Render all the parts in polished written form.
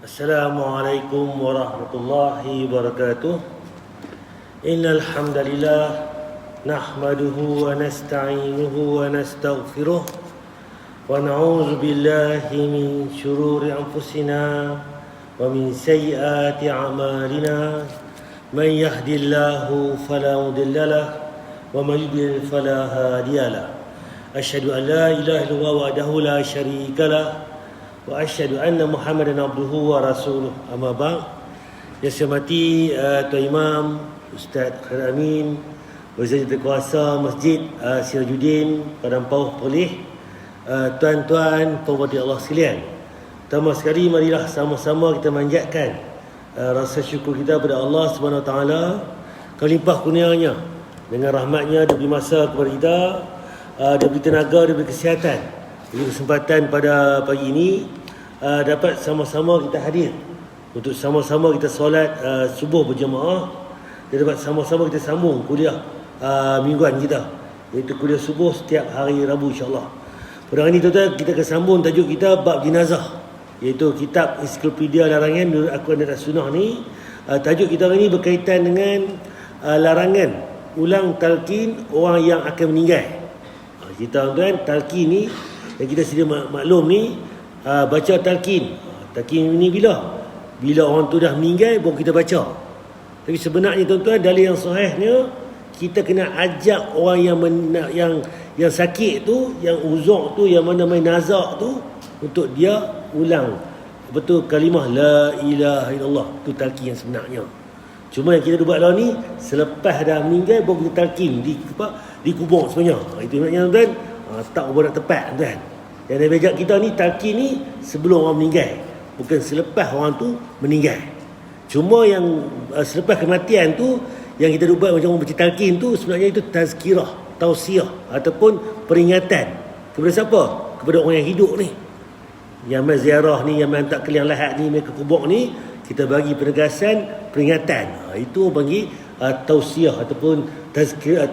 Assalamualaikum warahmatullahi wabarakatuh. Innal hamdalillah nahmaduhu wa nasta'inuhu wa nastaghfiruh wa na'udzu billahi min shururi anfusina wa min sayyiati a'malina. Man yahdihillahu fala mudilla lahu wa man yudlil fala hadiya lahu. Asyhadu an la ilaha illallah wahdahu la syarika lahu wa asyhadu anna Muhammadan abduhu wa rasuluh. Amma ba'd. Yang saya hormati Tuan Imam Ustaz Khairul Amin, Berjaya Kuasa Masjid Sirajuddin Padang Pauh Perlis, tuan-tuan pemerhati Allah sekalian. Pertama sekali marilah sama-sama kita manjatkan rasa syukur kita kepada Allah Subhanahu Wa Taala kerana limpah kurnianya dengan rahmatnya diberi masa kepada kita, diberi tenaga, diberi kesihatan, diberi kesempatan pada pagi ini dapat sama-sama kita hadir untuk sama-sama kita solat subuh berjemaah dan dapat sama-sama kita sambung kuliah mingguan kita, iaitu kuliah subuh setiap hari Rabu insya-Allah. Pada hari ini tuan-tuan, kita akan sambung tajuk kita bab jenazah, iaitu kitab Ensiklopedia Larangan Nurul Al-Quran dan As-Sunnah ni. Tajuk kita hari ini berkaitan dengan larangan ulang talqin orang yang akan meninggal. Kita tuan-tuan, talqin ni yang kita sedia maklum ni, baca talqin. Talqin ni bila orang tu dah meninggal baru kita baca. Tapi sebenarnya tuan-tuan, dalil yang sahihnya kita kena ajak orang yang sakit tu, yang uzur tu, yang mana main nazak tu, untuk dia ulang betul kalimah la ilaha illallah. Tu talqin yang sebenarnya. Cuma yang kita buat lah ni selepas dah meninggal baru kita talqin di kubur sebenarnya. Itu maknanya tuan-tuan, tak berapa tepat tuan. Yang Nabi ajak kita ni talqin ni sebelum orang meninggal, bukan selepas orang tu meninggal. Cuma yang selepas kematian tu yang kita buat macam orang baca talqin tu, sebenarnya itu tazkirah, tausiah ataupun peringatan kepada siapa? Kepada orang yang hidup ni, yang mai ziarah ni, yang mai hantar ke liang lahat ni, mai ke kubur ni, kita bagi penegasan, peringatan. Itu bagi tausiah ataupun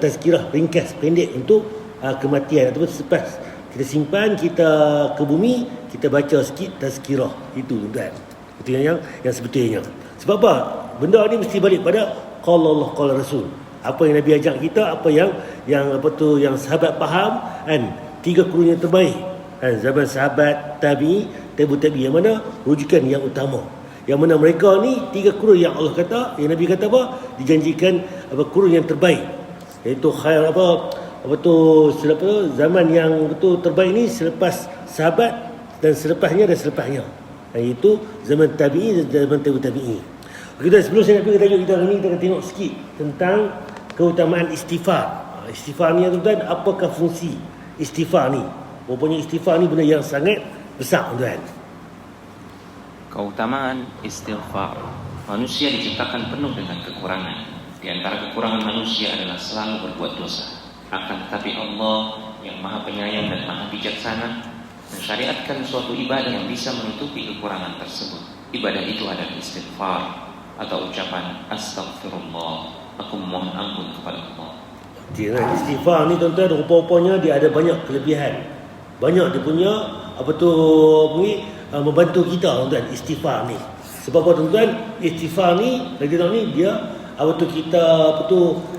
tazkirah ringkas pendek untuk kematian ataupun selepas kita simpan, kita ke bumi, kita baca sikit tazkirah. Itu tuan. Itu yang sebetulnya. Sebab apa? Benda ni mesti balik pada qala Allah qala Rasul. Apa yang Nabi ajak kita, apa yang sahabat faham kan, tiga kurun yang terbaik kan, zaman sahabat, tabi'i, tabi'ut tabi'i, yang mana rujukan yang utama. Yang mana mereka ni tiga kurun yang Allah kata, yang Nabi kata apa? Dijanjikan kurun yang terbaik. Iaitu khair zaman yang betul terbaik ni selepas sahabat dan selepasnya dan selepasnya, iaitu zaman tabi'i dan zaman tabi'ut tabi'i. Kita sebelum saya nak pergi tajuk kita hari ni, kita akan tengok sikit tentang keutamaan istighfar. Istighfar ni tuan-tuan, apakah fungsi istighfar ni? Rupanya istighfar ni benda yang sangat besar tuan. Keutamaan istighfar. Manusia diciptakan penuh dengan kekurangan. Di antara kekurangan manusia adalah selalu berbuat dosa. Akan tetapi Allah yang maha penyayang dan maha bijaksana mensyariatkan suatu ibadah yang bisa menutupi kekurangan tersebut. Ibadah itu adalah istighfar, atau ucapan astagfirullah, aku mohon ampun kepada Allah. Istighfar ni tuan-tuan, rupa-rupanya dia ada banyak kelebihan. Banyak dia punya membantu kita tuan-tuan, istighfar ni. Sebab apa tuan-tuan? Istighfar ni, lagi tahu ni, dia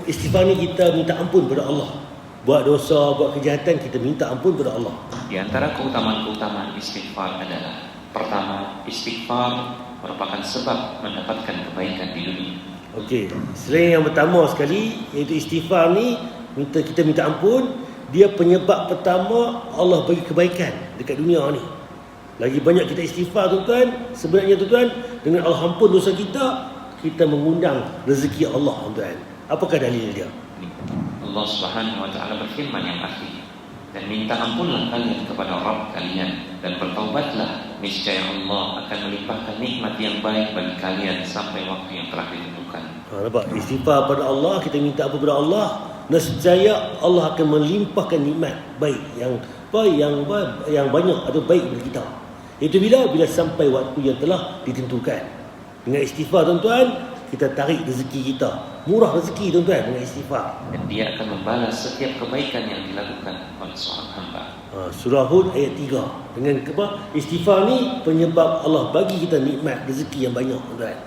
istighfar ni kita minta ampun kepada Allah. Buat dosa, buat kejahatan, kita minta ampun kepada Allah. Di antara keutamaan-keutamaan istighfar adalah, pertama, istighfar merupakan sebab mendapatkan kebaikan di dunia. Okey, selain yang pertama sekali, iaitu istighfar ni, kita minta ampun, dia penyebab pertama Allah bagi kebaikan dekat dunia ni. Lagi banyak kita istighfar tuan-tuan, sebenarnya tuan-tuan, dengan Allah ampun dosa kita, kita mengundang rezeki Allah tuan. Apakah dalil dia? Allah Subhanahu wa taala berfirman yang artinya, dan minta ampunlah kalian kepada Rabb kalian dan bertaubatlah, niscaya Allah akan melimpahkan nikmat yang baik bagi kalian sampai waktu yang telah ditentukan. Nampak? Istighfar pada Allah, kita minta ampun kepada Allah, nescaya Allah akan melimpahkan nikmat baik yang banyak atau baik bagi kita. Itu bila sampai waktu yang telah ditentukan. Dengan istighfar tuan-tuan, kita tarik rezeki kita. Murah rezeki tuan-tuan dengan istighfar. Dan dia akan membalas setiap kebaikan yang dilakukan oleh seorang hamba. Surah Hud ayat 3. Dengan istighfar ni penyebab Allah bagi kita nikmat rezeki yang banyak tuan-tuan.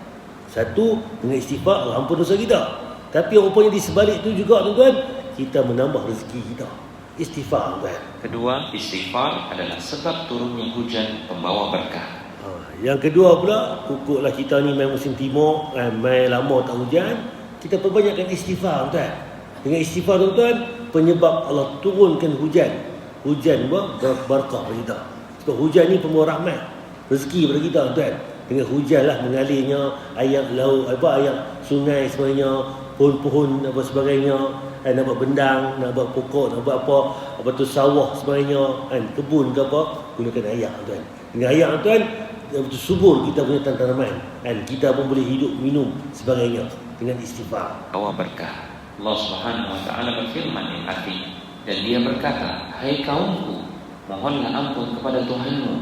Satu, dengan istighfar Allah ampun dosa kita. Tapi rupanya di sebalik itu juga tuan-tuan, kita menambah rezeki kita. Istighfar tuan-tuan. Kedua, istighfar adalah sebab turunnya hujan pembawa berkah. Yang kedua pula, pokoklah kita ni main musim timur, main lama tak hujan, kita perbanyakkan istighfar tuan. Dengan istighfar tuan, penyebab Allah turunkan hujan. Hujan berkah bagi kita. Sebab hujan ni pembawa rahmat, rezeki bagi kita tuan. Dengan hujanlah mengalirnya air laut, air sungai sebenarnya, pohon-pohon apa sebagainya, nak buat bendang, nak buat pokok, nak buat apa tu sawah sebenarnya, kebun ke apa, gunakan air tuan. Dengan air tuan, subur kita punya tanaman, kita pun boleh hidup, minum sebagainya dengan istighfar. Bawa berkah. Allah Subhanahu wa taala berfirman yang artinya, dan dia berkata, hai kaumku, mohonlah ampun kepada Tuhanmu,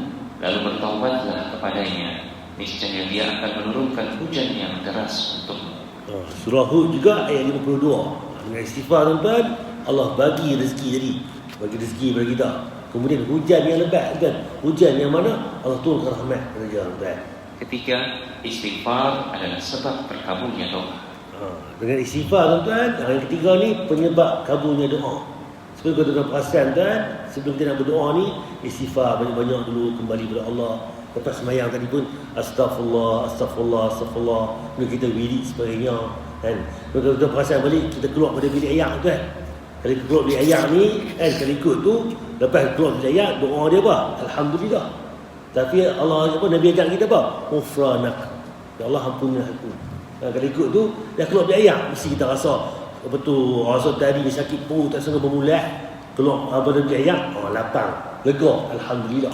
lalu bertaubatlah kepadanya, niscaya dia akan menurunkan hujan yang deras untukmu. Surah Hud juga ayat 52. Dengan istighfar tuan-tuan, Allah bagi rezeki jadi, bagi rezeki bagi kita. Kemudian hujan yang lebat kan, hujan yang mana Allah turunkan rahmat kepada tuan-tuan. Ketiga, istighfar adalah sebab terkabulnya doa. Dengan istighfar tuan-tuan, yang ketiga ni penyebab kabulnya doa. Sebelum kita tuan perasan tuan, sebelum kita nak berdoa ni, istighfar banyak-banyak dulu, kembali kepada Allah. Lepas semayang tadi pun astagfirullah, astagfirullah, astagfirullah. Kemudian kita wirid sebagainya kan. Kalau kita perasan balik, kita keluar pada bilik ayak tuan. Kalau keluar bilik ayak ni kan, kalau ikut tu, lepas keluar bilik ayak, doa dia apa? Alhamdulillah. Tapi Allah apa, Nabi ajar kita apa? Ghufranak, ya Allah ampunilah aku. Kalau ikut tu, dah keluar bilik ayak, mesti kita rasa apa tu, rasa tadi dia sakit perut, tak sanggup bermulat, keluar apa bilik ayak, lapang, lega, alhamdulillah.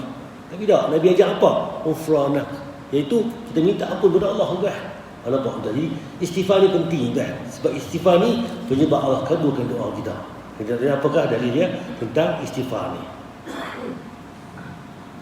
Tapi tak, Nabi ajar apa? Ghufranak, iaitu kita minta ampun kepada Allah tuan. Nampak tuan? Jadi istighfar ni penting tuan. Sebab istighfar ni penyebab Allah kabulkan doa kita. Jadi apakah dalilnya tentang istighfar ni?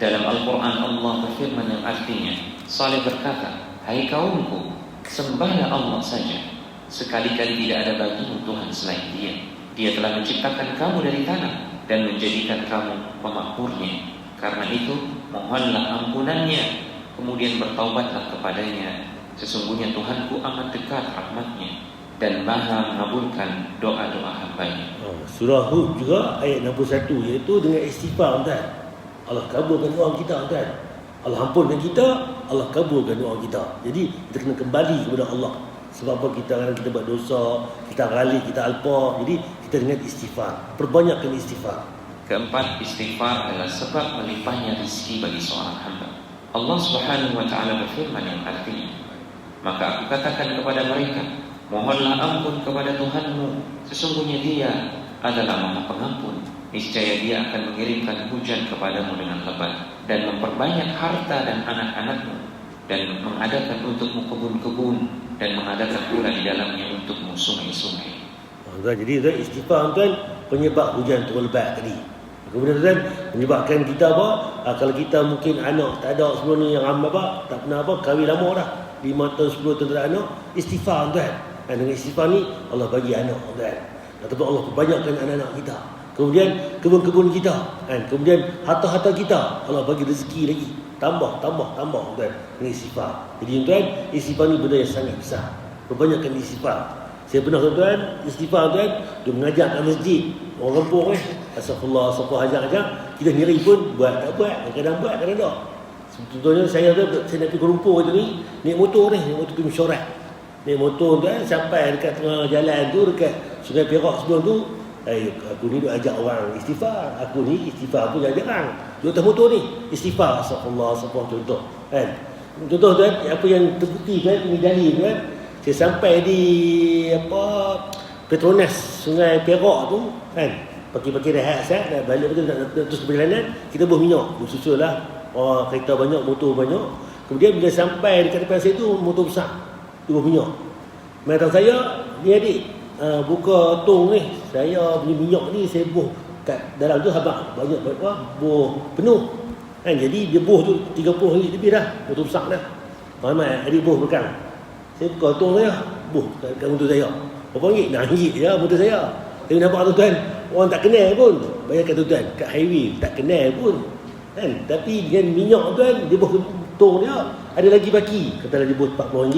Dalam Al-Quran Allah berfirman yang artinya, Saleh berkata, hai kaumku, sembahlah Allah saja. Sekali-kali tidak ada bagimu Tuhan selain Dia. Dia telah menciptakan kamu dari tanah dan menjadikan kamu pemakmurnya. Karena itu, mohonlah ampunannya, kemudian bertaubatlah kepadanya. Sesungguhnya Tuhanku amat dekat rahmatnya dan maha mengabulkan doa-doa hambanya. Surah Hud juga ayat 61, iaitu dengan istighfar tuan. Allah kabulkan doa kita tuan. Allah ampunkan kita, Allah kabulkan doa kita. Jadi kita kena kembali kepada Allah. Sebab apa kita buat dosa, kita ralik, kita alpa. Jadi kita dengan istighfar, perbanyakkan istighfar. Keempat, istighfar adalah sebab melimpahnya rezeki bagi seorang hamba. Allah Subhanahu wa taala berfirman yang artinya, maka aku katakan kepada mereka, mohonlah ampun kepada Tuhanmu, sesungguhnya Dia adalah Maha Pengampun. Niscaya Dia akan mengirimkan hujan kepadamu dengan lebat dan memperbanyak harta dan anak-anakmu, dan mengadakan untukmu kebun-kebun, dan mengadakan pula di dalamnya untukmu sungai-sungai. Jadi istighfar tuan penyebab hujan turun lebat tadi. Kemudian tuan menyebabkan kita apa? Kalau kita mungkin anak tak ada sebelum ni, yang apa tak pernah kahwin lama dah, 5 tahun 10 tahun tak ada anak, istighfar tuan. Dengan istighfar ni Allah bagi anak tuan. Ataupun Allah perbanyakkan anak-anak kita. Kemudian kebun-kebun kita, kemudian harta-harta kita Allah bagi rezeki lagi, tambah tuan dengan istighfar. Jadi tuan, istighfar ni benda yang sangat besar. Perbanyakkan istighfar. Saya pernah tuan istighfar tuan, dia mengajar kat masjid, orang kampung astagfirullah, ajak-ajak, kita sendiri pun buat tak buat, kadang buat, kadang tak. Contohnya saya nak pergi Kuala Lumpur tu ni, naik motor pergi mesyuarat. Naik motor tuan sampai dekat tengah jalan tu, dekat Sungai Perak sebelum tu, aku ni duk ajak orang istighfar. Aku ni istighfar pun ajak orang. Duk atas motor ni istighfar, astagfirullah, contoh kan. Contoh tuan, apa yang terbukti kan, ini dalil kan. Saya sampai di Petronas Sungai Perak tu kan, pagi-pagi rehat nak balik betul nak terus perjalanan, kita buah minyak, bersusul lah. Kereta banyak, motor banyak. Kemudian bila sampai dekat depan saya tu, motor besar, tu buah minyak. Mai tahu saya, ni adik, buka tong ni, saya beli minyak ni, saya buah kat dalam tu habaq banyak buah penuh kan. Jadi dia buah tu 30 ringgit lebih dah, motor besar dah. Ramai adik buah belakang. Saya buka tong saya. Kat motor saya. Berapa ringgit? RM6 je motor saya. Tapi nampak tuan-tuan, orang tak kenal pun. Bayangkan tuan-tuan, kat highway tak kenal pun. Kan? Tapi dengan minyak tuan, dia buat tong dia, ada lagi baki. Katalah dia buat RM40,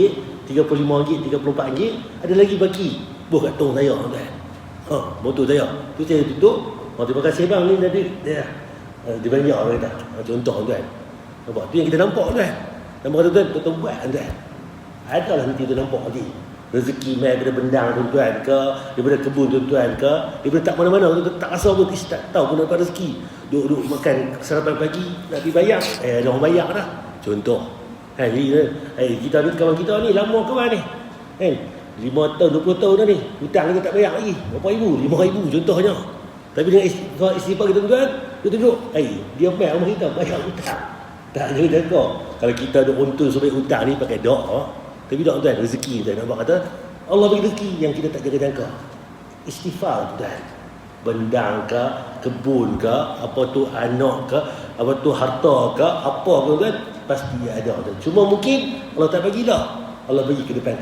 RM35, RM34, ada lagi baki. Buat kat tong saya tuan. Motor saya. Tu saya tutup. Terima kasih bang, ni tadi dia banyak orang kata. Contoh tuan. Nampak? Tu yang kita nampak tuan. Nampak tuan-tuan, tuan-tuan buat tuan. Adalah nanti tu nampak nanti rezeki mai daripada bendang tuan-tuan ke, daripada kebun tuan-tuan ke, daripada tak mana-mana tuan-tuan tak rasa pun, tak tahu pun dapat rezeki. Duduk makan sarapan pagi nak pergi bayar, ada orang bayar dah. Contoh. Kita ni kawan kita ni lama kawan ni. 5 tahun 20 tahun dah ni. Hutang kita tak bayar lagi. Berapa ribu? 5,000 contohnya. Tapi dengan istighfar kita tuan-tuan, dia duduk, dia bayar rumah kita, bayar hutang. Tak ada jaga. Kalau kita ada untung sampai hutang ni pakai doa, tapi doa tuan rezeki tuan nampak kata Allah bagi rezeki yang kita tak jaga-jaga. Istighfar tuan. Bendang ke, kebun ke, apa tu anak ke, apa tu harta ke, apa ke tuan, pasti ada tuan. Cuma mungkin Allah tak bagi dah. Allah bagi ke depan.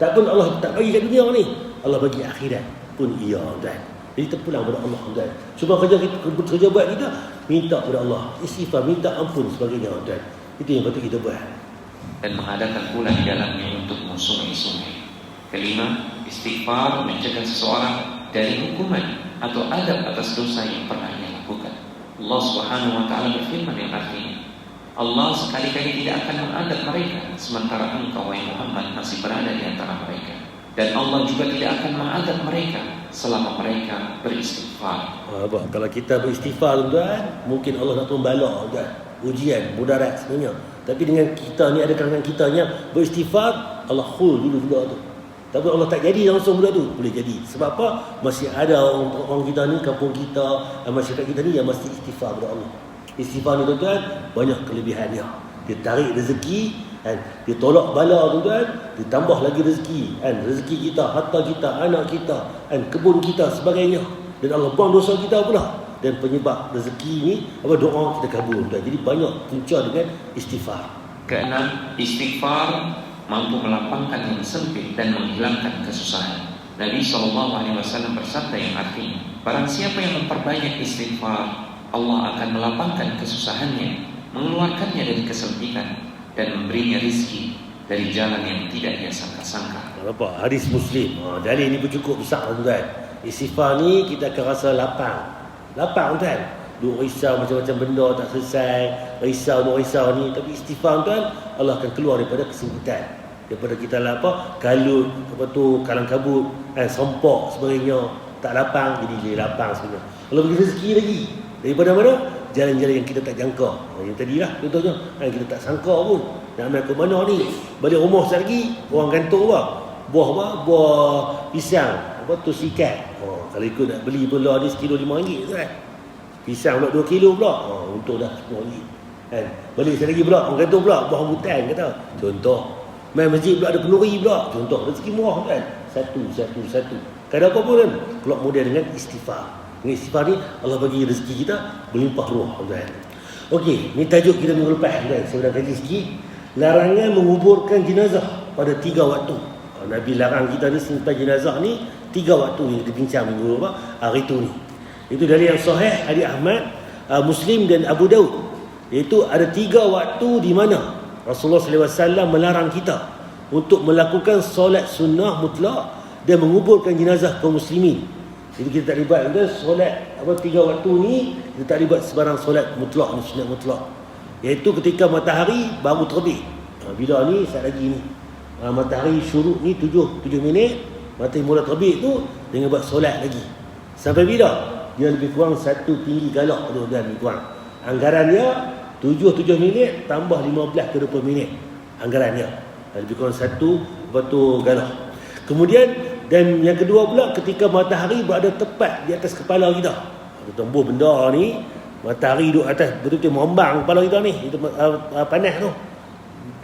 Tak pun Allah tak bagi kat dunia ni, Allah bagi akhirat pun iya tuan. Jadi terpulang pada Allah tuan. Cuma kerja buat kita minta kepada Allah, istighfar, minta ampun sebagainya tuan. Itu yang patut kita buat. Dan mengadakan pula di dalamnya untuk sungai-sungai. Kelima, istighfar mencegah seseorang dari hukuman atau adab atas dosa yang pernah ia lakukan. Allah Subhanahu wa taala berfirman yang artinya, Allah sekali-kali tidak akan mengadab mereka sementara engkau wahai Muhammad masih berada di antara mereka. Dan Allah juga tidak akan mengadab mereka selama mereka beristighfar. Kalau kita beristighfar tuan, mungkin Allah nak turun bala tuan. Ujian, mudarat sebenarnya. Tapi dengan kita ni, ada kalangan kita ni beristighfar, Allah khul dulu tu. Tapi Allah tak jadi langsung benda tu. Boleh jadi. Sebab apa? Masih ada orang kita ni, kampung kita, masyarakat kita ni yang masih istighfar kepada Allah. Istighfar ni tuan-tuan, banyak kelebihan dia. Dia tarik rezeki, kan? Dia tolak bala tuan-tuan, dia tambah lagi rezeki, kan? Rezeki kita, harta kita, anak kita, kan? Kebun kita, sebagainya. Dan Allah buang dosa kita pula. Dan penyebab rezeki ni doa kita kabul tuan. Jadi banyak punca dengan istighfar. Keenam, istighfar mampu melapangkan yang sempit dan menghilangkan kesusahan. Nabi SAW bersabda yang artinya, barang siapa yang memperbanyak istighfar, Allah akan melapangkan kesusahannya, mengeluarkannya dari kesempitan, dan memberinya rizki dari jalan yang tidak dia sangka-sangka. Nampak? Hadis Muslim. Dalil ni cukup besar tuan. Istighfar ni kita akan rasa lapang tuan. Duk risau macam-macam benda tak selesai, risau ni, tapi istighfar tuan, Allah akan keluar daripada kesempitan, daripada kita kalut, kalang kabut, sompok sebagainya, tak lapang, jadi dia lapang sebenarnya. Allah bagi rezeki lagi daripada mana? Jalan-jalan yang kita tak jangka. Yang tadilah contohnya, kita tak sangka pun nak ambil ke mana ni. Balik rumah sekali lagi, orang gantung buah pisang, sikat. Kalau ikut nak beli pula ni sekilo RM5 tu kan. Pisang pula 2 kilo pula. Untung dah RM10. Kan? Balik sekali lagi pula, orang gantung pula buah rambutan kata. Contoh. Main masjid pula ada kenduri pula. Contoh, rezeki murah kan. Satu. Kadang apa pun kan. Keluar model dengan istighfar. Dengan istighfar ni Allah bagi rezeki kita berlimpah ruah kan. Okey, ni tajuk kita minggu lepas kan. Saya dah kaji sikit. Larangan menguburkan jenazah pada 3 waktu. Nabi larang kita ni simpan jenazah ni 3 waktu yang kita bincang minggu hari tu ni. Itu dari yang sahih hadis Ahmad, Muslim dan Abu Daud. Iaitu ada 3 waktu di mana Rasulullah SAW melarang kita untuk melakukan solat sunnah mutlak dan menguburkan jenazah kaum muslimin. Jadi kita tak libat solat 3 waktu ni, kita tak libat sebarang solat mutlak ni, sunat mutlak. Iaitu ketika matahari baru terbit. Bila ni saat lagi ni matahari syuruk ni 7 minit, matahari mula terbit tu dengan buat solat lagi. Sampai bila? Dia lebih kurang 1 tinggi galak tu dan lebih kurang. Anggaran dia 7 minit tambah 15 ke 20 minit. Anggaran dia lebih kurang 1 galak. Kemudian dan yang kedua pula ketika matahari berada tepat di atas kepala kita. Tembus benda ni, matahari duduk atas betul-betul membang kepala kita ni. Itu panas tu.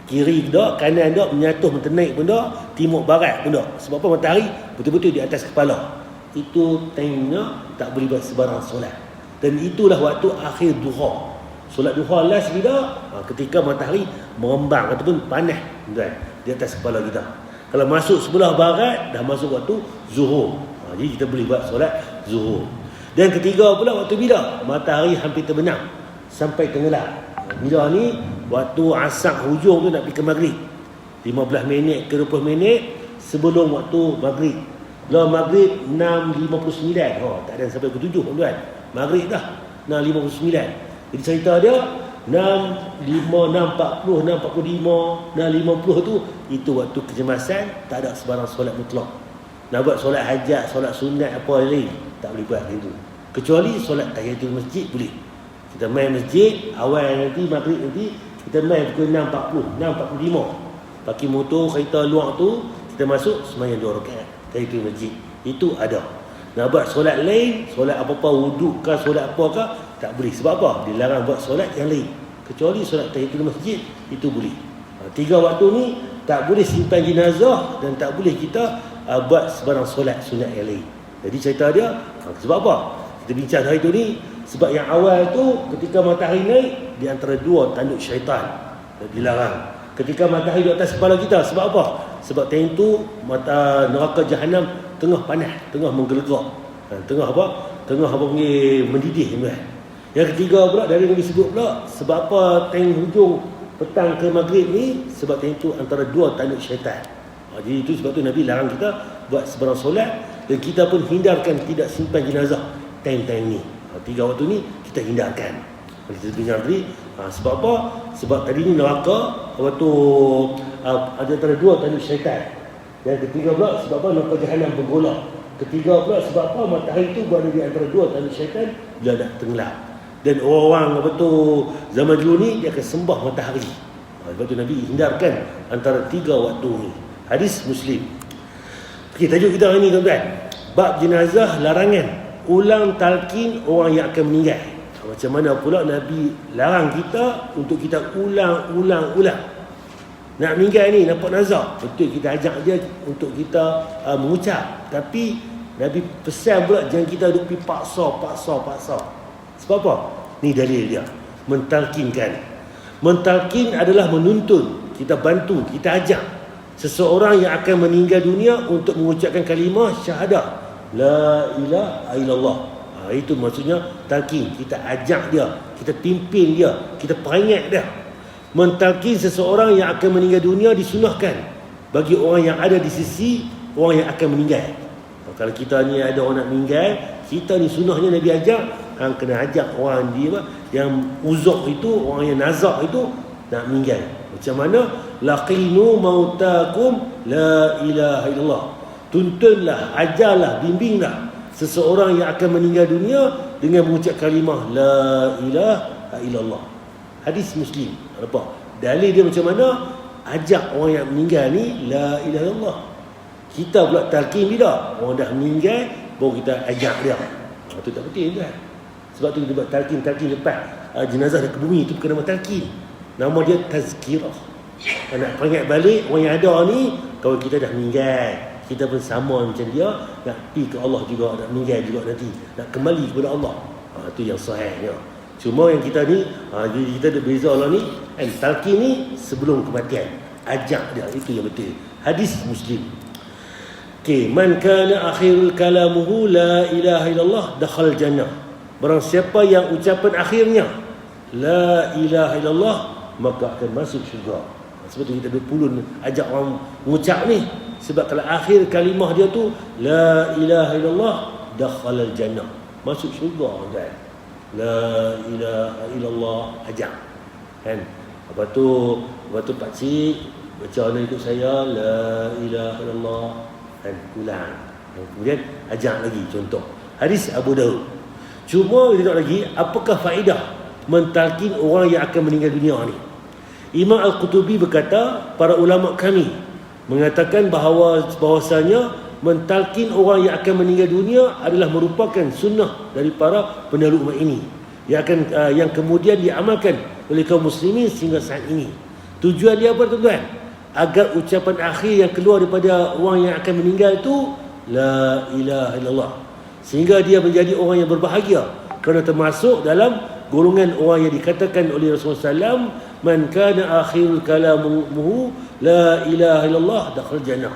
Kiri dak, kanan dak, menyatuh mentenaik benda, timur barat benda. Sebab apa? Matahari betul-betul di atas kepala. Itu timenya tak boleh buat sebarang solat. Dan itulah waktu akhir duha. Solat duha last bila? Ketika matahari merembang ataupun panas tuan di atas kepala kita. Kalau masuk sebelah barat, dah masuk waktu zuhur. Jadi kita boleh buat solat zuhur. Dan ketiga pula waktu bila? Matahari hampir terbenam sampai tenggelam. Bila ni? Waktu asar hujung tu nak pergi ke maghrib. 15 minit ke 20 minit sebelum waktu maghrib. Lah maghrib 6.59. Tak ada sampai pukul 7 tuan. Maghrib dah 6.59. Jadi cerita dia 6.40, 6.45, 6.50 tu itu waktu kecemasan, tak ada sebarang solat mutlak. Nak buat solat hajat, solat sunat apa lain, tak boleh buat itu. Kecuali solat tahiyatul masjid boleh. Kita main masjid awal nanti maghrib nanti kita main pukul 6.40, 6.45. Pakai motor kereta luar tu kita masuk sembahyang 2 rakaat tahiyatul masjid. Itu ada. Nak buat solat lain, solat apa-apa wuduk ke solat apakah, tak boleh. Sebab apa? Dilarang buat solat yang lain. Kecuali solat tahiyatul masjid itu boleh. 3 waktu ni tak boleh simpan jenazah dan tak boleh kita buat sebarang solat sunat yang lain. Jadi cerita dia sebab apa? Kita bincang hari tu ni sebab yang awal tu ketika matahari naik di antara 2 tanduk syaitan dilarang. Ketika matahari di atas kepala kita, sebab apa? Sebab time tu mata neraka jahanam tengah panas, tengah menggelegak. Tengah apa? Tengah apa panggil mendidih tuan. Yang ketiga pula dari yang disebut pula sebab apa time hujung petang ke maghrib ni, sebab time tu antara 2 tanduk syaitan. Jadi itu sebab tu Nabi larang kita buat sebarang solat dan kita pun hindarkan tidak simpan jenazah time-time ni. 3 waktu ni kita hindarkan. Kita bincang tadi sebab apa? Sebab tadi ni neraka waktu ada antara 2 tanduk syaitan. Yang ketiga pula sebab apa? Neraka jahanam bergolak. Ketiga pula sebab apa? Matahari tu berada di antara 2 tanduk syaitan bila dah tenggelam. Dan orang zaman dulu ni dia akan sembah matahari. Sebab tu Nabi hindarkan antara 3 waktu ni. Hadis Muslim. Okey, tajuk kita hari ni tuan-tuan, bab jenazah larangan ulang talqin orang yang akan meninggal. Macam mana pula Nabi larang kita untuk kita ulang. Nak meninggal ni, nampak nazar, betul kita ajak dia untuk kita mengucap. Tapi Nabi pesan pula jangan kita duk pergi paksa. Sebab apa? Ni dalil dia. Mentalkinkan. Mentalkin adalah menuntun, kita bantu, kita ajak seseorang yang akan meninggal dunia untuk mengucapkan kalimah syahadah la ilaha illallah. Itu maksudnya talqin. Kita ajak dia, kita pimpin dia, kita peringat dia. Mentalqin seseorang yang akan meninggal dunia disunahkan bagi orang yang ada di sisi orang yang akan meninggal. Kalau kita ni ada orang nak meninggal, kita ni sunahnya Nabi ajak, kena ajak orang dia yang uzuk itu, orang yang nazak itu nak meninggal. Macam mana? Laqinu mautakum la ilaha illallah. Tuntunlah, ajarlah, bimbinglah seseorang yang akan meninggal dunia dengan mengucap kalimah la ilaha illallah. Hadis Muslim. Nampak? Dalil dia macam mana? Ajak orang yang meninggal ni la ilaha illallah. Kita pula talqin bila orang dah meninggal baru kita ajak dia. Itu tak betul kan? Sebab tu kita buat talqin lepas jenazah dah ke bumi, itu bukan nama talqin. Nama dia tazkirah. Nak peringat balik orang yang ada ni, kalau kita dah meninggal, kita pun sama macam dia, nak pergi ke Allah juga, nak meninggal juga nanti, nak kembali kepada Allah. Itu yang sahihnya. Cuma yang kita ni, kita ada beza Allah ni, talqin ni sebelum kematian. Ajak dia, itu yang betul. Hadis Muslim. Okay, man kana akhirul kalamuhu la ilaha illallah dakhal jannah. Barang siapa yang ucapan akhirnya la ilaha illallah, maka akan masuk syurga. Sebab tu kita berpulun ajak orang mengucap ni. Sebab kalau akhir kalimah dia tu la ilaha illallah, dakhalal jannah, masuk syurga kan. La ilaha illallah ajak. Kan? Lepas tu pak cik baca Allah ikut saya la ilaha illallah, kan, ulang. Kemudian ajak lagi contoh. Hadis Abu Daud. Cuma kita tengok lagi apakah faedah mentalkin orang yang akan meninggal dunia ni. Imam Al-Qutubi berkata, para ulama kami mengatakan bahawasanya mentalkin orang yang akan meninggal dunia adalah merupakan sunnah dari para pendahulu umat ini yang kemudian diamalkan oleh kaum muslimin sehingga saat ini. Tujuan dia apa tuan-tuan? Agar ucapan akhir yang keluar daripada orang yang akan meninggal itu la ilaha illallah, sehingga dia menjadi orang yang berbahagia kerana termasuk dalam golongan orang yang dikatakan oleh Rasulullah SAW, man kana akhirul kalamuhu la ilaha illallah dakhala jannah.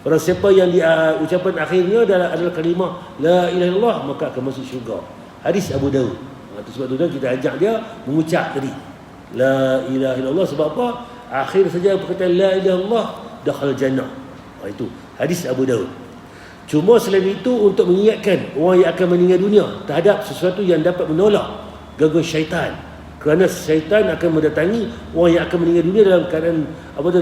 Orang siapa yang di ucapan akhirnya adalah kalimah la ilaha illallah, maka akan masuk syurga. Hadis Abu Daud. Itu sebab tu kita ajak dia mengucap tadi la ilaha illallah. Sebab apa? Akhir saja perkataan la ilaha illallah dakhala jannah. Itu hadis Abu Daud. Cuma selain itu, untuk mengingatkan orang yang akan meninggal dunia terhadap sesuatu yang dapat menolak gangguan syaitan. Kerana syaitan akan mendatangi orang yang akan meninggal dunia dalam keadaan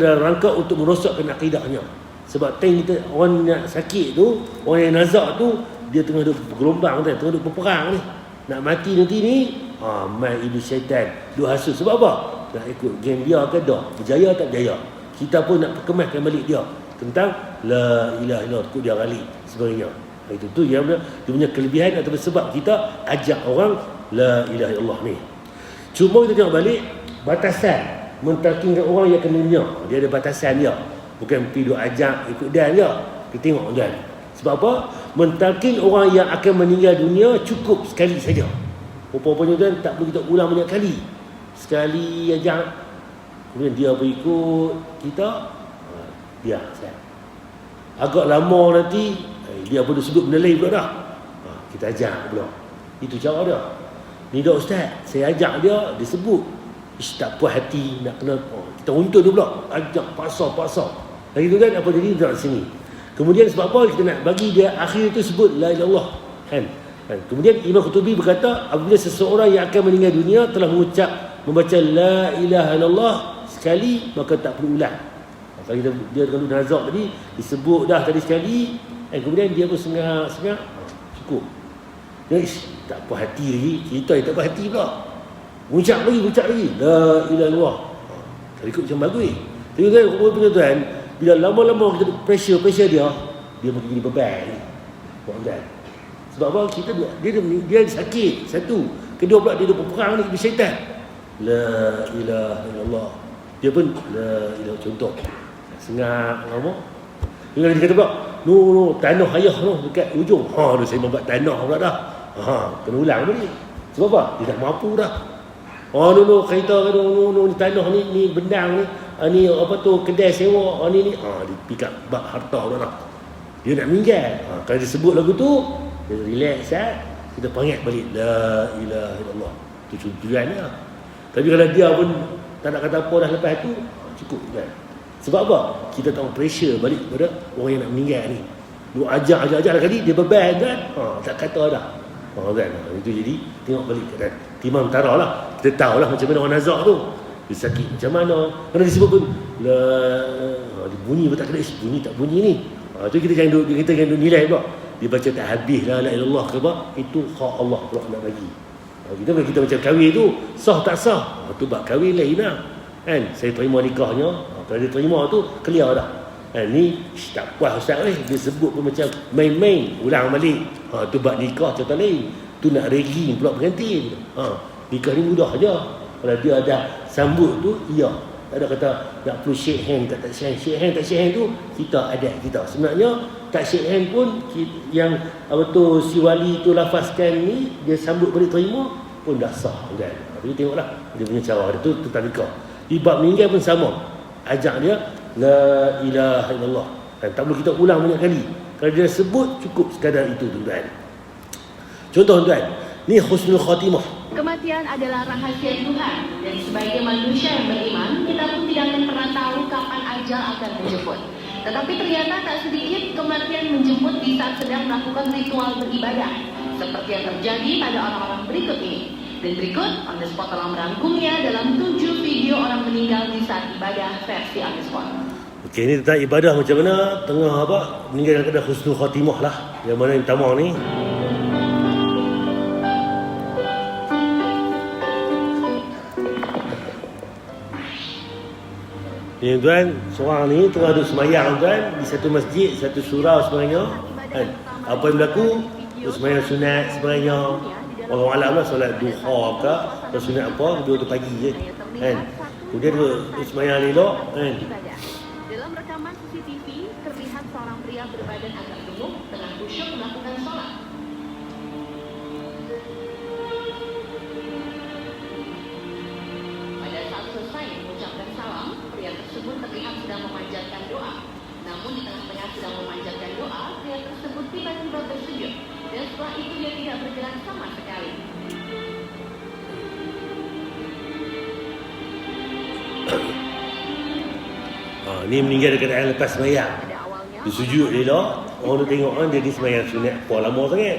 dalam rangka untuk merosakkan akidahnya. Sebab kita, orang yang sakit tu, orang yang nazak tu, dia tengah duk bergelombang, tengah duk berperang ni, nak mati nanti ni, main iblis syaitan duk hasut. Sebab apa? Nak ikut game dia ke dah, berjaya tak berjaya. Kita pun nak perkemaskan balik dia tentang la ilaha illallah, takut dia balik sebagainya. Itu tu yang dia punya kelebihan atau sebab kita ajak orang la ilaha illallah ni. Cuma kita tengok balik batasan mentalkinkan orang yang kena dunia. Dia ada batasan dia. Bukan pergi duk ajak ikut dan je. Kita tengok dan. Sebab apa? Mentalkin orang yang akan meninggal dunia cukup sekali saja. Rupa-rupanya kan tak perlu kita ulang banyak kali. Sekali ajak, kemudian dia berikut kita, dia saya. Agak lama nanti dia pun sebut benda lain pula dah. Kita ajak pula. Itu cara dia. Ni dah ustaz, saya ajak dia, dia sebut tak puas hati nak kena, kita untuk dia pula ajak pasal. Lagi tu kan apa jadi dekat sini. Kemudian sebab apa kita nak bagi dia akhir tu sebut la ilaha illallah kan. Kemudian Imam Qurtubi berkata, apabila seseorang yang akan meninggal dunia telah membaca la ilaha illallah sekali, maka tak perlu ulang. Kalau dia kalau nazak tadi disebut dah tadi sekali, kemudian dia pun sengah cukup. Dia tak puas hati lagi, kita yang tak puas hati pula. Ucap lagi la ilaha illallah. Tak ikut macam bagus. Tapi kan tuan, bila lama-lama kita pressure dia makin jadi beban. Bukan. Sebab apa? Dia sakit satu, kedua pula dia berperang ni dengan syaitan. La ilaha illallah. Dia pun la ilaha, contoh. Sengak lama. Dia kata pula, no tanah ayah tu dekat ujung. Dah saya membuat tanah pula dah. Kena ulang balik. Sebab apa? Dia dah mampu dah. Kereta ni tanah ni bendang ni, ni apa tu kedai sewa, ni dia pick up bab harta pula dah. Dia nak meninggal. Kalau dia sebut lagu tu, dia relax kita panggil balik la ilaha illallah. Itu tujuan dia. Tapi kalau dia pun tak nak kata apa dah lepas tu, cukup kan. Sebab apa? Kita tahu pressure balik kepada orang yang nak meninggal ni. Dia ajak dah kali, dia beban kan. Tak kata dah. Kan. Itu jadi tengok balik kan. Timam tara lah. Kita tahulah macam mana orang nazak tu. Dia sakit macam mana. Kerana disebut pun dia bunyi pun tak kena, bunyi tak bunyi ni. Tu kita jangan nilai pula. Dia baca tak habis la ilaha illallah ke apa, itu hak Allah pula nak bagi. Kita macam kahwin tu sah tak sah. Tu bab kahwin lain lah. Kan? Saya terima nikahnya. Kalau dia terima tu clear dah. Ni tak puas ustaz dia sebut pun macam main-main, ulang balik. Tu bab nikah contoh lain. Tu nak regi pula pengantin. Nikah ni mudah aja. Kalau dia ada sambut tu, iya. Tak ada kata nak perlu shake hand, tak shake hand tu kita ada kita. Sebenarnya tak shake hand pun yang si wali tu lafazkan ni, dia sambut balik terima pun dah sah kan. Tapi tengoklah dia punya cara dia tu tentang nikah. Di bab meninggal pun sama. Ajak dia la ilaha illallah. Tak perlu kita ulang banyak kali. Kalau dia sebut cukup sekadar itu tuan. Contoh tuan, ni husnul khatimah. Kematian adalah rahasia Tuhan, dan sebagai manusia yang beriman, kita pun tidak akan pernah tahu kapan ajal akan menjemput. Tetapi ternyata tak sedikit kematian menjemput di saat sedang melakukan ritual beribadah, seperti yang terjadi pada orang-orang berikut ini. Dan berikut On The Spot telah merangkumnya dalam 7 video orang meninggal di saat ibadah versi On The Spot. Okey, ini tentang ibadah macam mana tengah meninggal dalam keadaan husnul khatimah lah. Yang mana yang pertama ni, ni tuan, seorang ni tengah duduk semayang tuan di satu masjid, satu surau sebenarnya kan. Apa yang berlaku? Semayang sunat sebenarnya. Orang alam lah solat duha ke atau sunat apa, dua tu pagi je kan. Kemudian dia semayang elok kan. Dalam rekaman CCTV terlihat seorang pria berbadan agak gemuk tengah khusyuk melakukan sholat. sedang memanjatkan doa, pria tersebut tiba-tiba bersujud. Dan setelah itu dia tidak bergerak sama sekali. Ni meninggal dekat keadaan lepas sembahyang. Pada awalnya, Dia sujud dia dah. Orang tu tengok kan dia di sembahyang sunat puan lama sangat.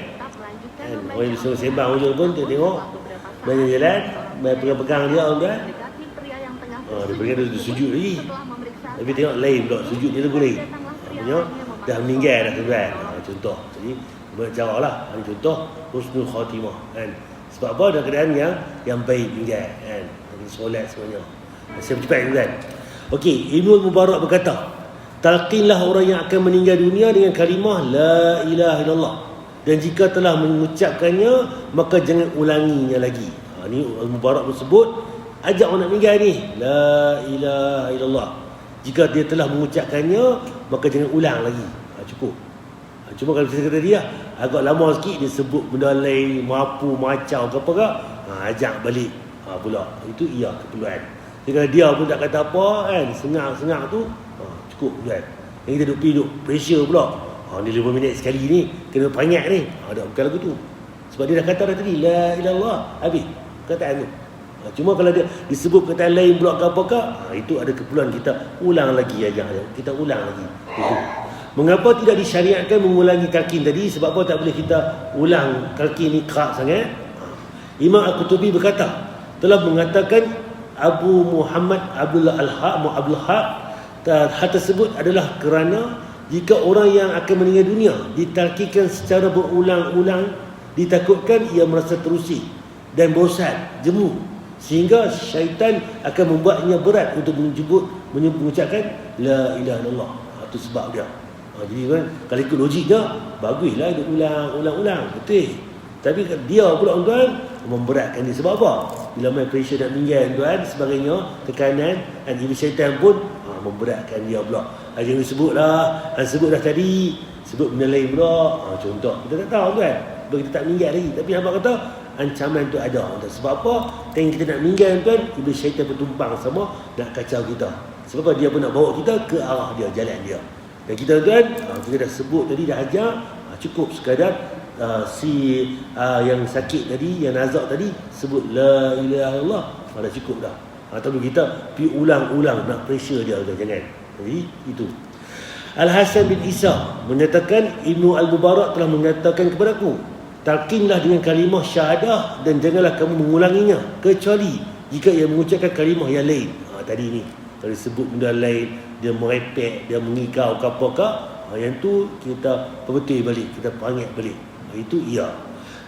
Kan orang yang disuruh sembang hujung pun dia tengok banyak jalan, banyak pegang-pegang dia orang tu kan. Dia pegang dia sujud lagi. Tapi tengok lain pula sujud dia lagu lain. Maksudnya dah meninggal dah tuan. Contoh. Jadi bercara lah. Ini contoh husnul khatimah kan. Sebab apa? Dalam keadaan yang baik meninggal kan. Solat semuanya. Saya cepat tuan. Okey, Ibnu Mubarak berkata, talqinlah orang yang akan meninggal dunia dengan kalimah la ilaha illallah. Dan jika telah mengucapkannya, maka jangan ulanginya lagi. Ini Mubarak bersebut, ajak orang nak meninggal ni, la ilaha illallah. Jika dia telah mengucapkannya, maka jangan ulang lagi. Cukup. Cuma kalau saya kata dia, agak lama sikit dia sebut benda lain, mapu, macau ke apa ke, ajak balik. Pula. Itu ia keperluan. Jadi kalau dia pun tak kata apa kan, sengak-sengak tu, cukup kan. Yang kita duduk pressure pula. Ni 5 minit sekali ni, kena panjat ni. Bukan lagu tu. Sebab dia dah kata dah tadi, la ilallah, habis perkataan tu. Cuma kalau dia disebut perkataan lain pula ke apa ke, itu ada keperluan kita ulang lagi aja. Kita ulang lagi. Itu. Mengapa tidak disyariatkan mengulangi talqin tadi? Sebab apa tak boleh kita ulang talqin ni kerak sangat? Imam Al-Qutubi berkata, telah mengatakan Abu Muhammad Abdullah Al-Haq, hal tersebut adalah kerana jika orang yang akan meninggal dunia ditalqinkan secara berulang-ulang, ditakutkan ia merasa terusik dan bosan, jemu, sehingga syaitan akan membuatnya berat untuk mengucapkan la ilaha illallah. Itu sebab dia. Jadi kan, kalau ikut logiknya, baguslah dia ulang-ulang, betul. Tapi dia pula tuan memberatkan dia. Sebab apa? Bila main pressure nak meninggal tuan, sebagainya, tekanan, dan iblis syaitan pun memberatkan dia pula. Jangan sebutlah, sebut dah tadi, sebut benda lain pula. Contoh, kita tak tahu tuan, sebab kita tak meninggal lagi. Tapi hampa kata, ancaman tu ada. Sebab apa? Tengok kita nak meninggal tuan, iblis syaitan bertumpang sama nak kacau kita. Sebab apa? Dia pun nak bawa kita ke arah dia, jalan dia. Dan kita tuan, kita dah sebut tadi, dah ajar, cukup sekadar yang sakit tadi, yang nazak tadi, sebut la ilaha illallah, dah cukup dah. Tapi kita pergi ulang-ulang nak pressure dia, jangan. Jadi itu. Al-Hasan bin Isa menyatakan, Ibnu Al-Mubarak telah mengatakan kepadaku, talqinlah dengan kalimah syahadah dan janganlah kamu mengulanginya kecuali jika ia mengucapkan kalimah yang lain. Tadi ni kalau disebut benda lain, dia merepek, dia mengikau ke apa-apa, yang tu kita perbetul balik, kita panggil balik. Itu ia.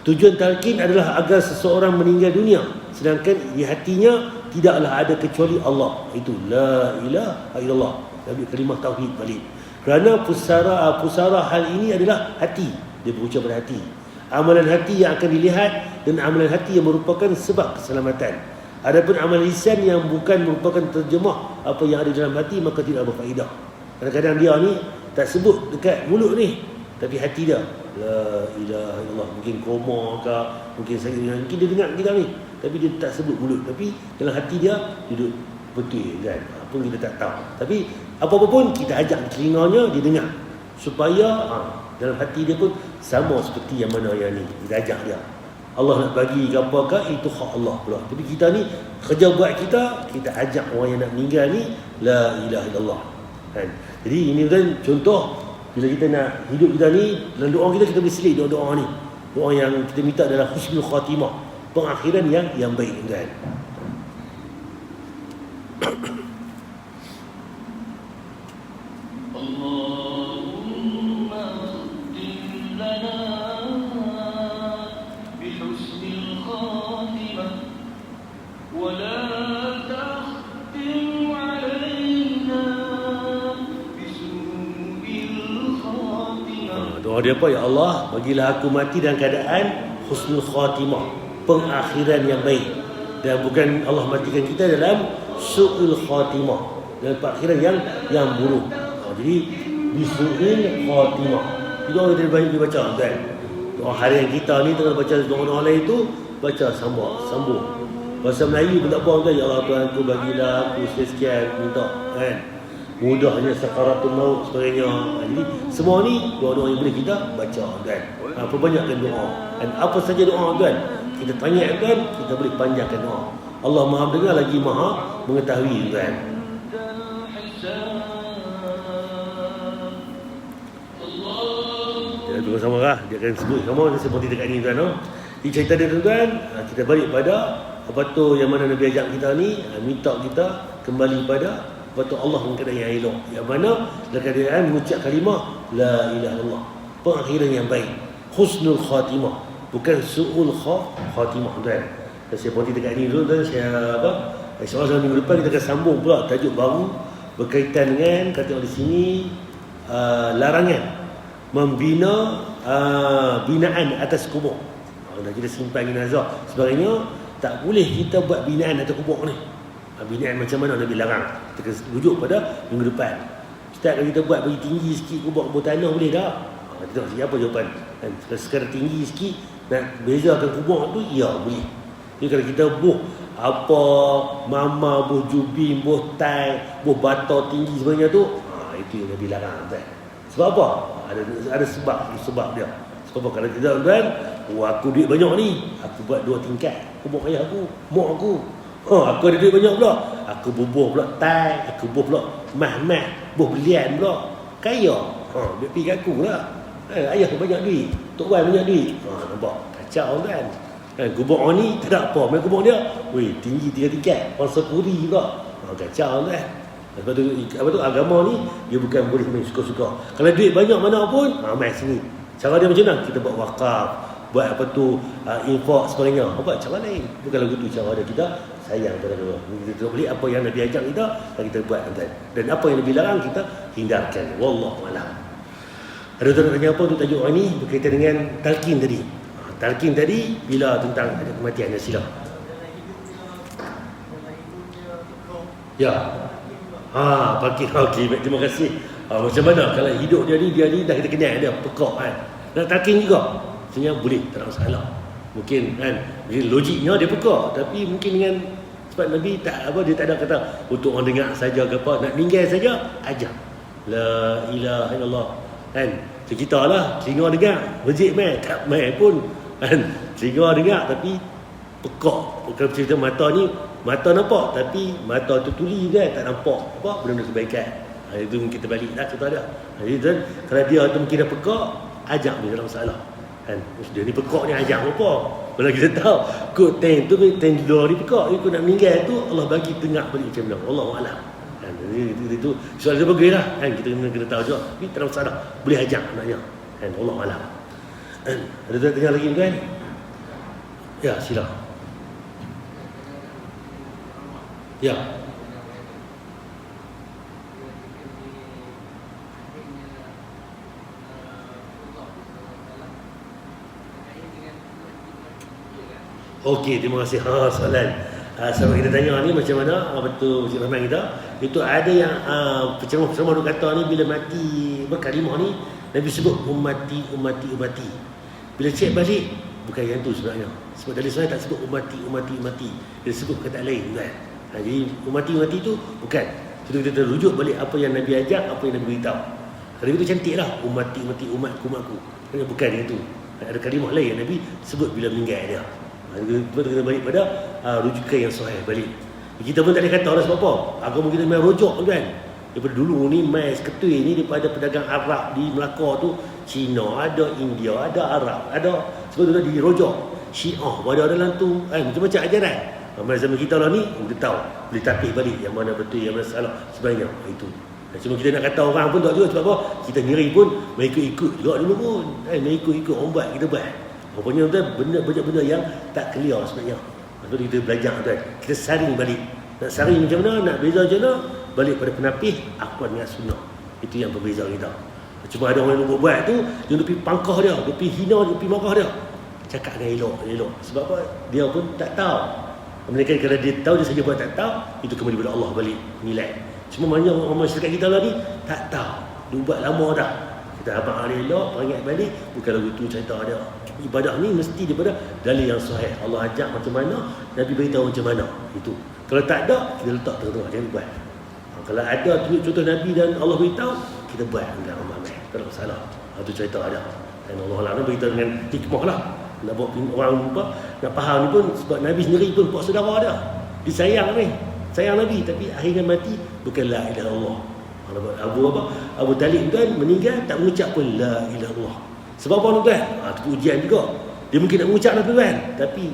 Tujuan talqin adalah agar seseorang meninggal dunia sedangkan di hatinya tidaklah ada kecuali Allah. Itu la ilaha illallah. Jadi kalimah tauhid balik. Kerana pusara hal ini adalah hati. Dia berucap pada hati. Amalan hati yang akan dilihat dan amalan hati yang merupakan sebab keselamatan. Adapun amalan lisan yang bukan merupakan terjemah apa yang ada dalam hati, maka tidak berfaedah. Kadang-kadang dia ni tak sebut dekat mulut ni, tapi hati dia la ilaha illallah, mungkin koma ke, mungkin sakit, mungkin dia dengar kita ni, tapi dia tak sebut mulut, tapi dalam hati dia duduk betul kan, pun kita tak tahu. Tapi apa-apa pun kita ajak telinganya, dia dengar, supaya dalam hati dia pun sama seperti yang mana yang ni kita ajak dia. Allah nak bagi ke apakah, itu hak Allah pula. Tapi kita ni kerja buat kita ajak orang yang nak meninggal ni la ilaha illallah kan. Jadi ini kan contoh, bila kita nak hidup kita ni, dalam doa kita boleh selit doa-doa ni. Doa yang kita minta adalah husnul khatimah, pengakhiran yang baik kan. Doa dia apa? Ya Allah, bagilah aku mati dalam keadaan husnul khatimah, pengakhiran yang baik. Dan bukan Allah matikan kita dalam su'ul khatimah, dalam pengakhiran yang buruk. Jadi bisu'il khatimah. Itu orang kita banyak dibaca kan. Doa harian kita ni tengah baca doa-doa lain tu, baca sambung. Bahasa Melayu pun tak apa kan. Ya Allah Tuhan, aku bagilah aku sekian minta kan. mudahnya sakaratul maut sebagainya. Jadi semua ni doa-doa yang boleh kita baca kan. Perbanyakkan doa. Dan apa saja doa kan, kita tanya kan, kita boleh panjangkan doa. Allah Maha mendengar lagi Maha mengetahui kan. Dia tunggu sama lah, dia akan sebut sama seperti dekat ni tuan. Di cerita dia tuan, kita balik pada apa tu yang mana Nabi ajak kita ni, minta kita kembali pada apa tu Allah mengkena yang elok. Yang mana dalam keadaan mengucap kalimah la ilaha illallah, pengakhiran yang baik, husnul khatimah, bukan su'ul khatimah tuan. Dan seperti dekat ni dulu tuan, saya InsyaAllah minggu depan kita akan sambung pula tajuk baru berkaitan dengan kata di sini larangan membina binaan atas kubur. Dah kita simpan jenazah sebagainya, tak boleh kita buat binaan atas kubur ni. Binaan macam mana Nabi larang? Kita rujuk pada minggu depan. Ustaz, kalau kita buat bagi tinggi sikit kubur tanah boleh tak? Kita tengok siapa jawapan. Sekarang tinggi sikit nak bezakan kubur tu, ya boleh. Jadi kalau kita buh apa mama, buh jubin, buh tai, buh bata tinggi sebenarnya tu, itu yang Nabi larang kan. Sebab apa? Ada sebab dia. Sebab apa? Kalau kita tuan, aku duit banyak ni, aku buat 2 tingkat kubur ayah aku, mak aku. Aku ada duit banyak pula, aku bubuh pula tai, aku bubuh pula mah, buh belian pula. Kaya. Dia pergi kat aku pula. Ayah banyak duit, Tok Wan banyak duit. Nampak? Kacau kan? Kubur ni tak ada apa, main kubur dia tinggi 3 tingkat, orang sekuri pula. Kacau kan. Sebab tu apa tu agama ni dia bukan boleh main suka-suka. Kalau duit banyak mana pun, main sini. Cara dia macam mana? Kita buat wakaf, buat apa tu infak sebagainya. Buat cara lain. Bukan lagu tu cara dia. Kita sayang pada dia. Kita beli apa yang Nabi ajak kita, dan kita buat dan apa yang Nabi larang kita hindarkan. Wallahu a'lam. Ada tuan tanya apa untuk tajuk ini berkaitan dengan talqin tadi. Talqin tadi bila tentang ada kematian, sila. Ya. Pakai okey, terima kasih. Macam mana kalau hidup dia ni dah kita kenal dia pekak kan. Nak talqin juga. Sebenarnya boleh, tak ada masalah. Mungkin kan, logiknya dia pekak, tapi mungkin dengan sebab Nabi dia tak ada kata untuk orang dengar saja ke apa, nak meninggal saja ajak. La ilaha illallah. Kan? Kita lah, telinga dengar, masjid tak mai pun. Kan? Telinga dengar tapi pekak. Bukan cerita mata ni, mata nampak tapi mata tu tuli kan, tak nampak apa benda-benda kebaikan. Itu kita balik dah cerita dia. Jadi tuan, kalau dia tu mungkin dah pekak, ajak dia dalam masalah. Kan? Dia ni pekak ni ajak apa? Kalau kita tahu kod tank tu tank luar ni pekak, kod nak meninggal tu Allah bagi tengah balik macam mana. Allahu a'lam. Kan? Itu soal dia bagus lah. Kan? Kita kena tahu juga. Ni tak ada masalah. Boleh ajak maknanya. Kan? Allahu a'lam. Ada tuan tanya lagi kan? Ya, sila. Ya. Okey, terima kasih. Soalan. Sama kita tanya ni macam mana betul Cik Rahman kita. Itu ada yang penceramah duk kata ni bila mati berkalimah ni Nabi sebut ummati. Bila cek balik bukan yang tu sebenarnya. Sebab dari saya tak sebut ummati. Dia sebut kata lain kan. Jadi ummati tu bukan. Jadi kita rujuk balik apa yang Nabi ajak, apa yang Nabi beritahu. Kalau itu cantiklah ummati umatku. Bukan yang tu. Ada kalimah lain yang Nabi sebut bila meninggal dia. Kita kena balik pada rujukan yang sahih balik. Kita pun tak boleh kata lah sebab apa. Agama kita main rojok kan. Daripada dulu ni main seketui ni daripada pedagang Arab di Melaka tu, Cina ada, India ada, Arab ada. Sebab tu di rojok. Syiah ada dalam tu kan, macam-macam ajaran. Zaman kita lah ni kita tahu, boleh tapik balik yang mana betul, yang mana salah sebenarnya. Itu. Cuma kita nak kata orang pun tak juga sebab apa? Kita sendiri pun ikut juga dulu pun. Ikut orang buat, kita buat. Rupanya benda-benda yang tak clear sebenarnya. Lepas tu kita belajar tuan. Kita saring balik. Nak saring macam mana, nak beza macam mana, balik pada penapih akuan dengan sunnah. Itu yang berbeza kita. Cuma ada orang yang buat tu, dia pergi pangkah dia, dia pergi hina, dia pergi marah dia. Cakap dengan elok. Sebab apa? Dia pun tak tahu. Mereka kalau dia tahu, dia saja buat tak tahu, itu kembali kepada Allah balik nilai. Cuma banyak orang masyarakat kita lah ni tak tahu. Dia buat lama dah. Kita abang elok, peringat balik, bukan lagu tu cerita dia. Ibadah ni mesti daripada dalil yang sahih. Allah ajak macam mana, Nabi beritahu macam mana. Itu. Kalau tak ada, kita letak tengah-tengah, jangan buat. Kalau ada contoh Nabi dan Allah beritahu, kita buat dengan amal. Tak ada masalah. Itu cerita ada. Dan Allah Alam beritahu dengan hikmah lah. Nak buat orang apa, nak faham ni pun sebab Nabi sendiri pun buat saudara dia. Disayang ni. Sayang Nabi, tapi akhirnya mati bukan la ilaha illallah. Abu Talib tuan meninggal tak mengucap pun la ilaha illallah. Sebab apa tuan? Itu ujian juga. Dia mungkin nak mengucap tuan, tapi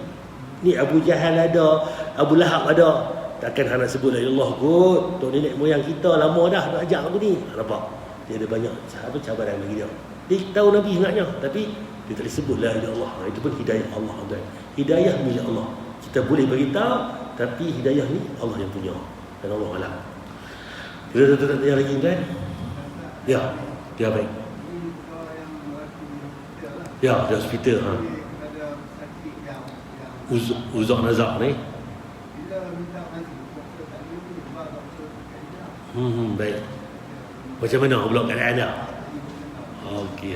ni Abu Jahal ada, Abu Lahab ada, takkan nak sebut la ilaha illallah kot. Tok nenek moyang kita lama dah nak ajak aku ni. Nampak? Dia ada banyak cabaran bagi dia. Dia tahu Nabi sebenarnya, tapi dia tak boleh sebut la ilaha illallah. Itu pun hidayah Allah tuan. Hidayah milik Allah. Kita boleh beritahu, tapi hidayah ni Allah yang punya. Dan Allah Alam. Kita tak tanya lagi kan? Ya, dia baik. Ya, di hospital. Uzak nazak ni. Baik. Macam mana pula keadaan dia? Okey.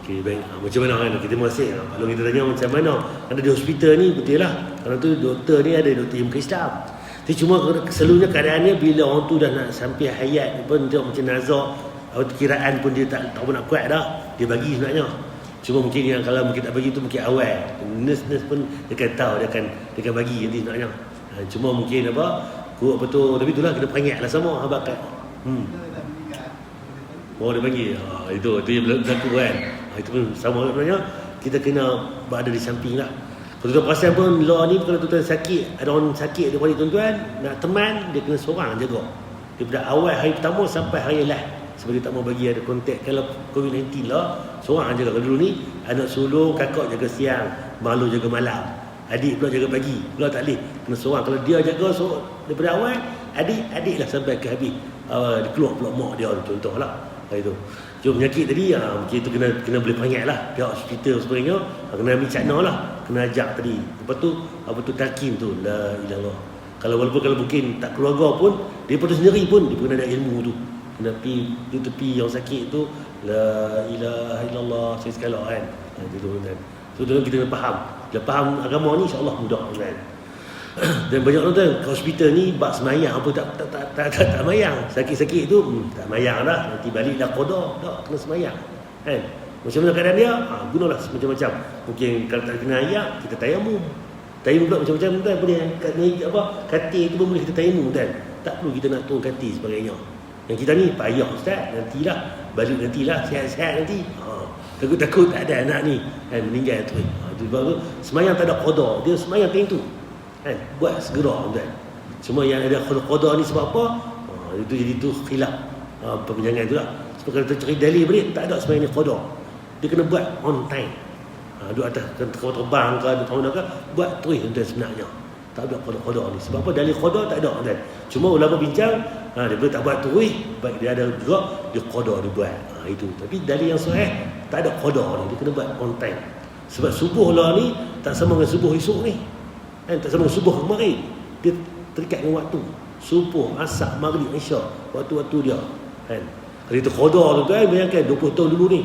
Okey, baik. Macam mana kan? Kita masih kalau kita tanya macam mana, ada di hospital ni betul lah. Kerana tu doktor ni ada doktor yang Islam. Tapi cuma selalunya keadaannya bila orang tu dah nak sampai hayat pun dia macam nazak, kiraan pun dia tak tahu nak kuat dah. Dia bagi sebenarnya. Cuma mungkin yang kalau mungkin tak bagi tu mungkin awal. Nurse pun dia akan tahu, dia akan bagi nanti sebenarnya. Cuma mungkin apa? Kurang betul. Tapi itulah kita perangatlah sama bakat. Oh dia panggil. Itu yang berlaku kan. Itu pun sama sebenarnya. Kita kena berada di samping lah. Kalau tuan perasan pun law ni kalau tuan sakit, ada orang sakit dia balik tuan-tuan, nak teman dia kena seorang jaga. Daripada awal hari pertama sampai hari last. Sebab dia tak mau bagi ada kontak. Kalau COVID-19 lah, seorang jaga. Kalau dulu ni anak sulung, kakak jaga siang, malu jaga malam. Adik pula jaga pagi. Pula tak boleh. Kena seorang. Kalau dia jaga so, daripada awal, adik lah sampai ke habis. Dia keluar pula mak dia contoh lah. Itu. Cuma penyakit tadi mungkin itu kena boleh perangat lah pihak hospital sebenarnya kena ambil cakna lah, kena ajak tadi. Lepas tu apa tu talqin tu la ilaha illallah. Kalau mungkin tak keluarga pun dia pun sendiri pun dia kena ada ilmu tu, kena pergi di tepi yang sakit tu la ilaha illallah sekali kan. Itu kan. So kita kena faham. Bila faham agama ni insya-Allah mudah kan. Dan banyak orang ke hospital ni bab semayang apa tak mayang. Sakit-sakit tu tak mayang dah. Nanti balik dah qada, dah kena semayang. Kan? Macam mana keadaan dia? Gunalah macam-macam. Mungkin kalau tak kena ayat, kita tayamum. Tayamum pula macam-macam tuan. Boleh katil tu pun boleh kita tayamum kan. Tak perlu kita nak turun katil sebagainya. Yang kita ni payah ustaz, nantilah balik nantilah sihat-sihat nanti. Takut tak ada anak ni kan meninggal tu. Itu baru semayang tak ada qada. Dia semayang time tu. Kan? Buat segera tuan. Cuma yang ada qada ni sebab apa? Itu jadi tu khilaf perbincangan tu lah. Sebab kalau kita cari dalil balik tak ada sebenarnya qada. Dia kena buat on time. Duduk atas terbang ke ada tahun ke buat terus tuan sebenarnya. Tak ada qada ni. Sebab apa? Dalil qada tak ada tuan. Cuma ulama bincang dia boleh tak buat terus, baik dia ada juga dia qada dia buat. Itu. Tapi dalil yang sahih tak ada qada ni. Dia kena buat on time. Sebab subuh lah ni tak sama dengan subuh esok ni. Kan tak sama subuh kemarin. Dia terikat dengan waktu. Subuh, asar, maghrib, isyak. Waktu-waktu dia. Kan? Kalau itu qada tu kan, bayangkan 20 tahun dulu ni.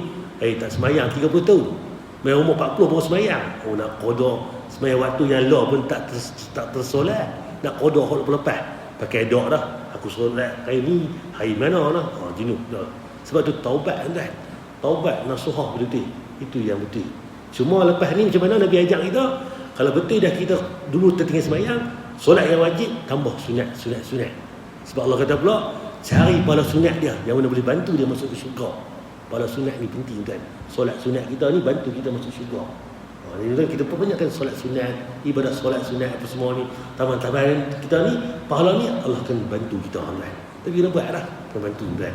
Tak semayang 30 tahun. Main umur 40 baru semayang. Nak qada semayang waktu yang law pun tak tersolat. Nak qada hak lepas. Pakai doa dah. Aku solat hari ni, hari mana lah. Jenuh dah. Sebab tu taubat kan. Taubat, nasuhah betul. Itu yang betul. Cuma lepas ni macam mana Nabi ajak kita? Kalau betul dah kita dulu tertinggal semayang, solat yang wajib tambah sunat. Sebab Allah kata pula, cari pahala sunat dia yang mana boleh bantu dia masuk ke syurga. Pahala sunat ni penting kan. Solat sunat kita ni bantu kita masuk syurga. Jadi kita perbanyakkan solat sunat, ibadat solat sunat apa semua ni, taman-taman kita ni, pahala ni Allah akan bantu kita kan. Tapi kita buatlah, akan bantu kan.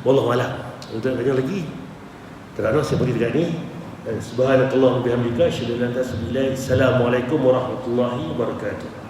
Wallahu a'lam. Untuk tanya lagi, terang saya pergi dekat ni. Subhanallah wa bihamdika asyhadu an la ilaha illa anta astaghfiruka wa atubu ilaik. Assalamualaikum warahmatullahi wabarakatuh.